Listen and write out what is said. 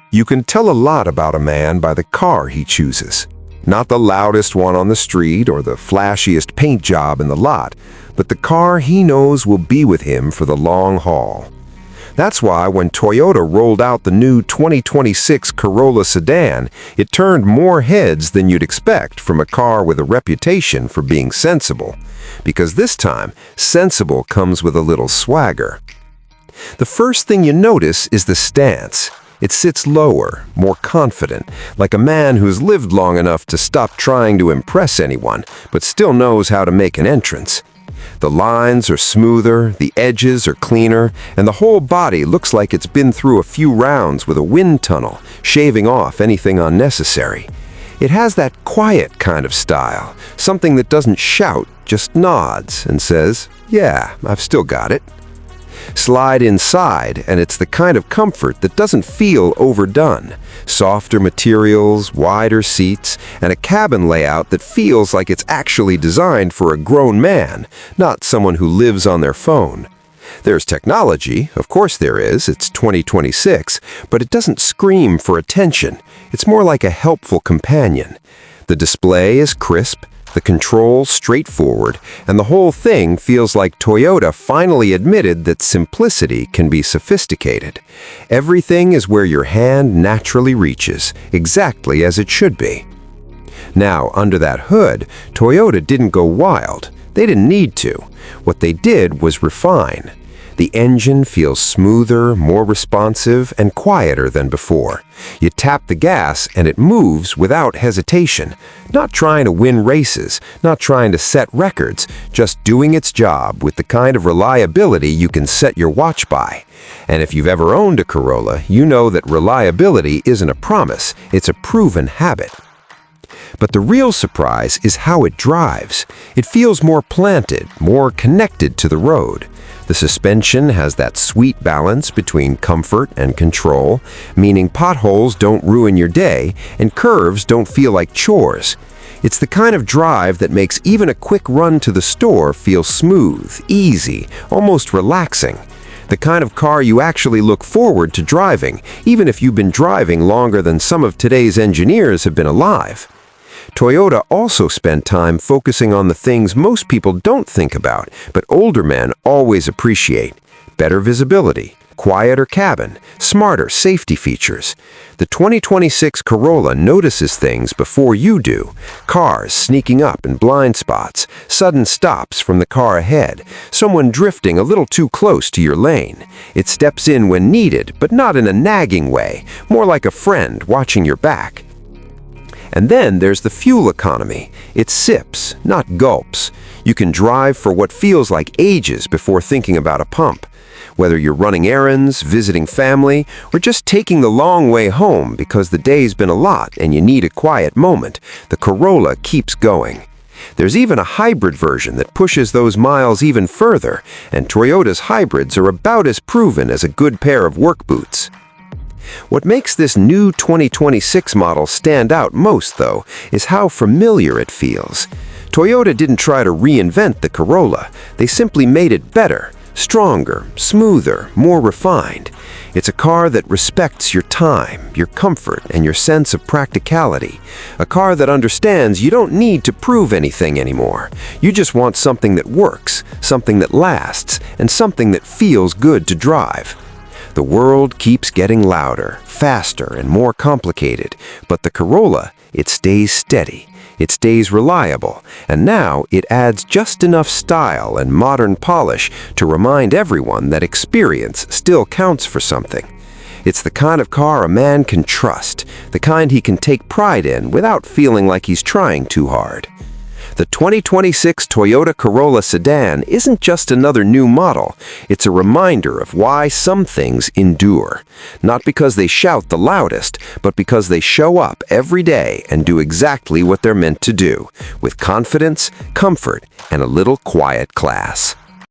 You can tell a lot about a man by the car he chooses. Not the loudest one on the street or the flashiest paint job in the lot, but the car he knows will be with him for the long haul. That's why when Toyota rolled out the new 2026 Corolla sedan, it turned more heads than you'd expect from a car with a reputation for being sensible. Because this time, sensible comes with a little swagger. The first thing you notice is the stance. It sits lower, more confident, like a man who's lived long enough to stop trying to impress anyone, but still knows how to make an entrance. The lines are smoother, the edges are cleaner, and the whole body looks like it's been through a few rounds with a wind tunnel, shaving off anything unnecessary. It has that quiet kind of style, something that doesn't shout, just nods and says, "Yeah, I've still got it." Slide inside, and it's the kind of comfort that doesn't feel overdone. Softer materials, wider seats, and a cabin layout that feels like it's actually designed for a grown man, not someone who lives on their phone. There's technology, of course there is, it's 2026, but it doesn't scream for attention. It's more like a helpful companion. The display is crisp, the controls straightforward, and the whole thing feels like Toyota finally admitted that simplicity can be sophisticated. Everything is where your hand naturally reaches, exactly as it should be. Now, under that hood, Toyota didn't go wild. They didn't need to. What they did was refine. The engine feels smoother, more responsive, and quieter than before. You tap the gas and it moves without hesitation. Not trying to win races, not trying to set records, just doing its job with the kind of reliability you can set your watch by. And if you've ever owned a Corolla, you know that reliability isn't a promise, it's a proven habit. But the real surprise is how it drives. It feels more planted, more connected to the road. The suspension has that sweet balance between comfort and control, meaning potholes don't ruin your day and curves don't feel like chores. It's the kind of drive that makes even a quick run to the store feel smooth, easy, almost relaxing. The kind of car you actually look forward to driving, even if you've been driving longer than some of today's engineers have been alive. Toyota also spent time focusing on the things most people don't think about, but older men always appreciate. Better visibility, quieter cabin, smarter safety features. The 2026 Corolla notices things before you do. Cars sneaking up in blind spots, sudden stops from the car ahead, someone drifting a little too close to your lane. It steps in when needed, but not in a nagging way, more like a friend watching your back. And then there's the fuel economy. It sips, not gulps. You can drive for what feels like ages before thinking about a pump. Whether you're running errands, visiting family, or just taking the long way home because the day's been a lot and you need a quiet moment, the Corolla keeps going. There's even a hybrid version that pushes those miles even further, and Toyota's hybrids are about as proven as a good pair of work boots. What makes this new 2026 model stand out most, though, is how familiar it feels. Toyota didn't try to reinvent the Corolla. They simply made it better, stronger, smoother, more refined. It's a car that respects your time, your comfort, and your sense of practicality. A car that understands you don't need to prove anything anymore. You just want something that works, something that lasts, and something that feels good to drive. The world keeps getting louder, faster, and more complicated, but the Corolla, it stays steady, it stays reliable, and now it adds just enough style and modern polish to remind everyone that experience still counts for something. It's the kind of car a man can trust, the kind he can take pride in without feeling like he's trying too hard. The 2026 Toyota Corolla sedan isn't just another new model. It's a reminder of why some things endure. Not because they shout the loudest, but because they show up every day and do exactly what they're meant to do, with confidence, comfort, and a little quiet class.